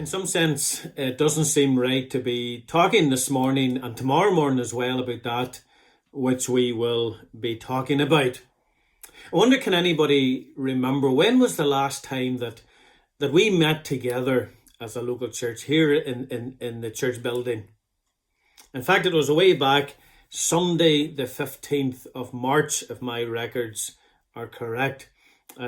In some sense, it doesn't seem right to be talking this morning and tomorrow morning as well about that which we will be talking about. I wonder, can anybody remember when was the last time that we met together as a local church here in the church building? In fact, it was way back Sunday the 15th of March, if my records are correct.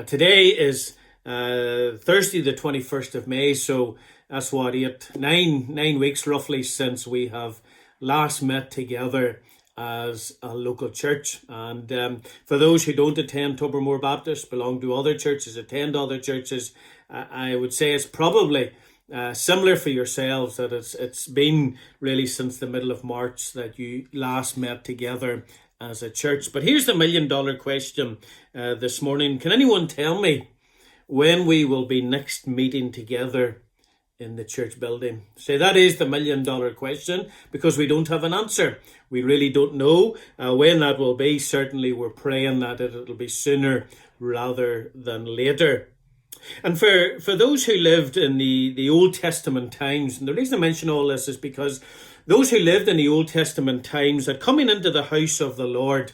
Today is Thursday the 21st of May, so that's what, nine weeks roughly since we have last met together as a local church. And for those who don't attend Tobermore Baptist, belong to other churches, attend other churches, I would say it's probably similar for yourselves, that it's been really since the middle of March that you last met together as a church. But here's the $1,000,000 question this morning. Can anyone tell me when we will be next meeting together in the church building? So that is the $1,000,000 question, because we don't have an answer. We really don't know when that will be. Certainly we're praying that it'll be sooner rather than later. And for those who lived in the Old Testament times, and the reason I mention all this is because those who lived in the Old Testament times, that coming into the house of the Lord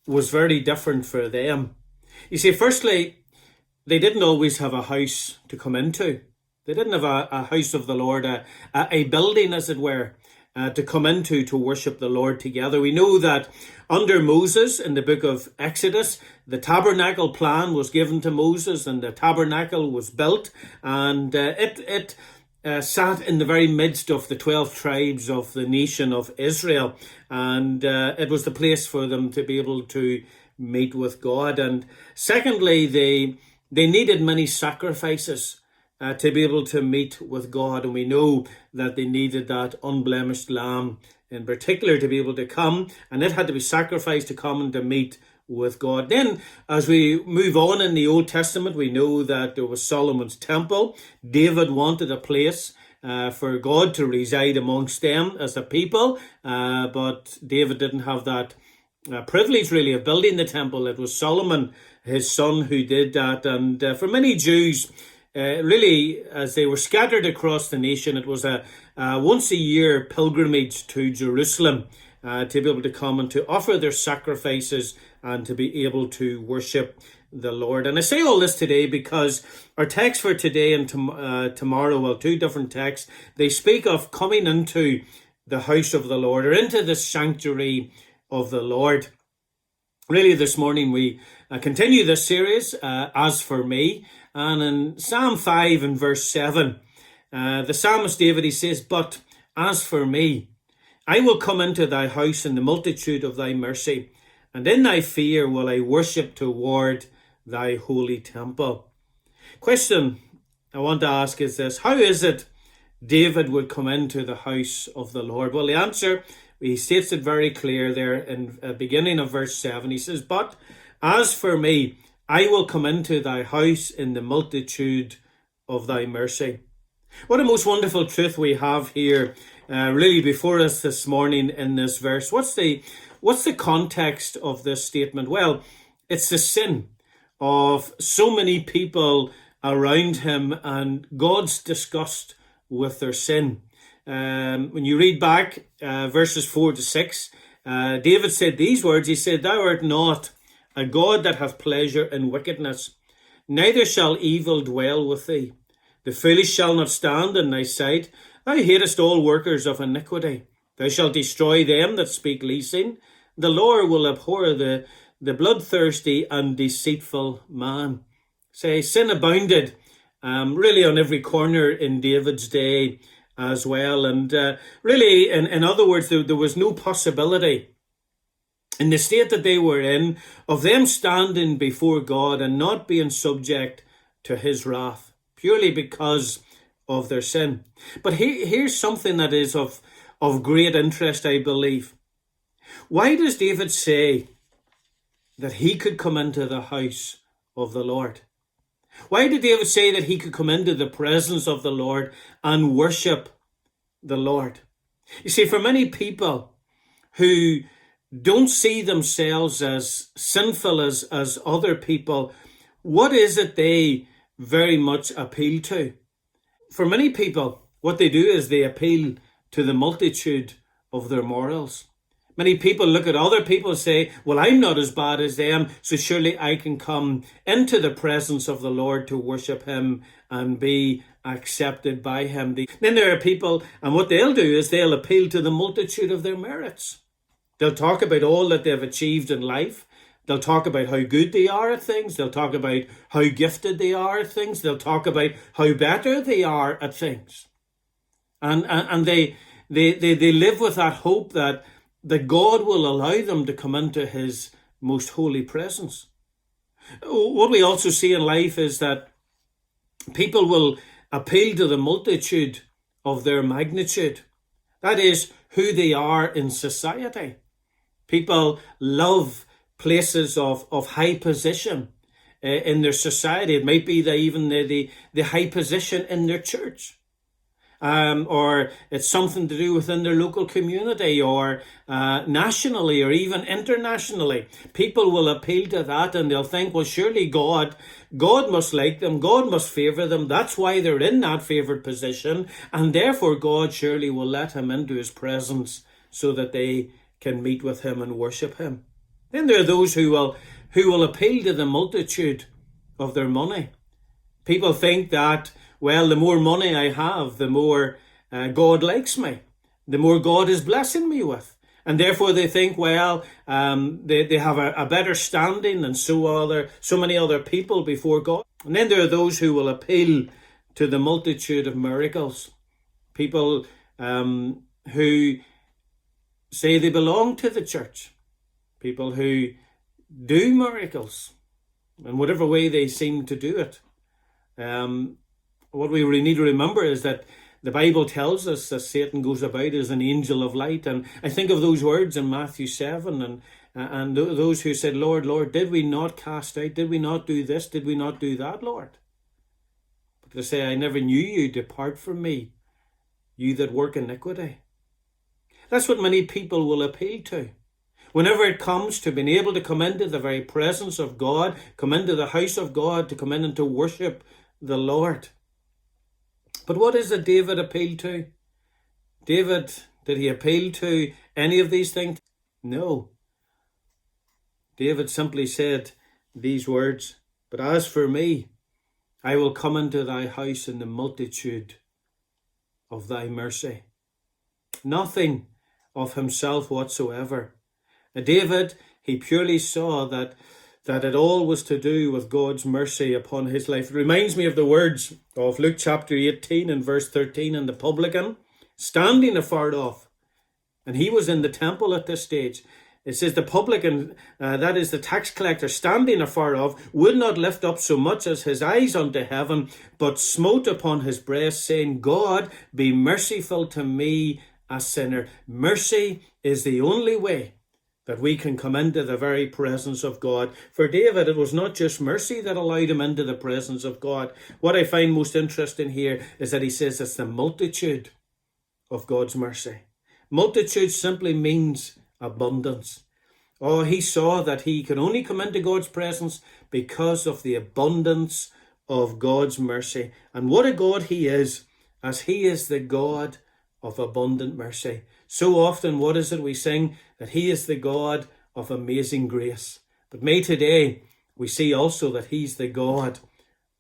was very different for them. You see, firstly, they didn't always have a house to come into. They didn't have a house of the Lord, a building, as it were, to come into to worship the Lord together. We know that under Moses in the book of Exodus, the tabernacle plan was given to Moses, and the tabernacle was built, and it sat in the very midst of the 12 tribes of the nation of Israel, and it was the place for them to be able to meet with God. And secondly, they needed many sacrifices to be able to meet with God. And we know that they needed that unblemished lamb in particular to be able to come, and it had to be sacrificed to come and to meet with God. Then, as we move on in the Old Testament, we know that there was Solomon's temple. David wanted a place for God to reside amongst them as a people, but David didn't have that privilege really of building the temple. It was Solomon, his son, who did that. And for many Jews, really, as they were scattered across the nation, it was a once-a-year pilgrimage to Jerusalem to be able to come and to offer their sacrifices and to be able to worship the Lord. And I say all this today because our text for today and tomorrow, well, two different texts, they speak of coming into the house of the Lord, or into the sanctuary of the Lord. Really, this morning we continue this series, As For Me. And in Psalm 5 and verse 7, the psalmist David, he says, "But as for me, I will come into thy house in the multitude of thy mercy, and in thy fear will I worship toward thy holy temple." Question I want to ask is this: how is it David would come into the house of the Lord? Well, the answer, he states it very clear there in the beginning of verse 7. He says, "But as for me, I will come into thy house in the multitude of thy mercy." What a most wonderful truth we have here really before us this morning in this verse. What's the context of this statement? Well, it's the sin of so many people around him and God's disgust with their sin. When you read back verses 4 to 6, David said these words. He said, "Thou art not a God that hath pleasure in wickedness, neither shall evil dwell with thee. The foolish shall not stand in thy sight. Thou hatest all workers of iniquity. Thou shalt destroy them that speak leasing. The Lord will abhor the bloodthirsty and deceitful man." Say, sin abounded really on every corner in David's day as well. And really, in other words, there was no possibility in the state that they were in of them standing before God and not being subject to his wrath, purely because of their sin. But here's something that is of great interest, I believe. Why does David say that he could come into the house of the Lord? Why did David say that he could come into the presence of the Lord and worship the Lord? You see, for many people who don't see themselves as sinful as other people, what is it they very much appeal to? for many people, what they do is they appeal to the multitude of their morals. Many people look at other people and say, well, I'm not as bad as them, so surely I can come into the presence of the Lord to worship him and be accepted by him. Then there are people, and what they'll do is they'll appeal to the multitude of their merits. They'll talk about all that they've achieved in life. They'll talk about how good they are at things. They'll talk about how gifted they are at things. They'll talk about how better they are at things. And they live with that hope that God will allow them to come into his most holy presence. What we also see in life is that people will appeal to the multitude of their magnitude. That is, who they are in society. People love places of high position in their society. It might be even the high position in their church. Or it's something to do within their local community or nationally or even internationally. People will appeal to that and they'll think, well, surely God must like them. God must favour them. That's why they're in that favoured position. And therefore God surely will let him into his presence so that they can meet with him and worship him. Then there are those who will appeal to the multitude of their money. People think that, well, the more money I have, the more God likes me, the more God is blessing me with. And therefore they think, well, they have a better standing than so many other people before God. And then there are those who will appeal to the multitude of miracles. People who say they belong to the church. People who do miracles in whatever way they seem to do it. What we really need to remember is that the Bible tells us that Satan goes about as an angel of light. And I think of those words in Matthew 7 and those who said, Lord, Lord, did we not cast out? Did we not do this? Did we not do that, Lord? But they say, I never knew you. Depart from me, you that work iniquity. That's what many people will appeal to. Whenever it comes to being able to come into the very presence of God, come into the house of God, to come in and to worship the Lord. But what is it David appealed to? David, did he appeal to any of these things? No. David simply said these words, but as for me, I will come into thy house in the multitude of thy mercy. Nothing of himself whatsoever. David, he purely saw that it all was to do with God's mercy upon his life. It reminds me of the words of Luke chapter 18 and verse 13, and the publican standing afar off, and he was in the temple at this stage. It says the publican, that is the tax collector, standing afar off, would not lift up so much as his eyes unto heaven, but smote upon his breast, saying, God, be merciful to me, a sinner. Mercy is the only way that we can come into the very presence of God. For David, it was not just mercy that allowed him into the presence of God. What I find most interesting here is that he says it's the multitude of God's mercy. Multitude simply means abundance. Oh, he saw that he could only come into God's presence because of the abundance of God's mercy. And what a God he is, as he is the God of abundant mercy. So often, what is it we sing? That he is the God of amazing grace. But may today we see also that he's the God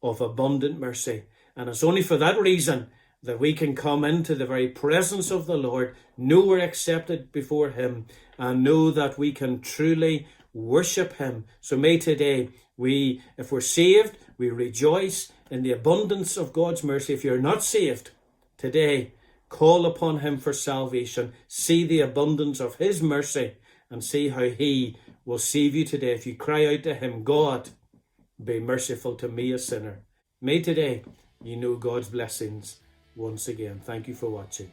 of abundant mercy. And it's only for that reason that we can come into the very presence of the Lord, know we're accepted before him, and know that we can truly worship him. So may today if we're saved, we rejoice in the abundance of God's mercy. If you're not saved, today, call upon him for salvation. See the abundance of his mercy and see how he will save you today. If you cry out to him, God, be merciful to me, a sinner. May today you know God's blessings once again. Thank you for watching.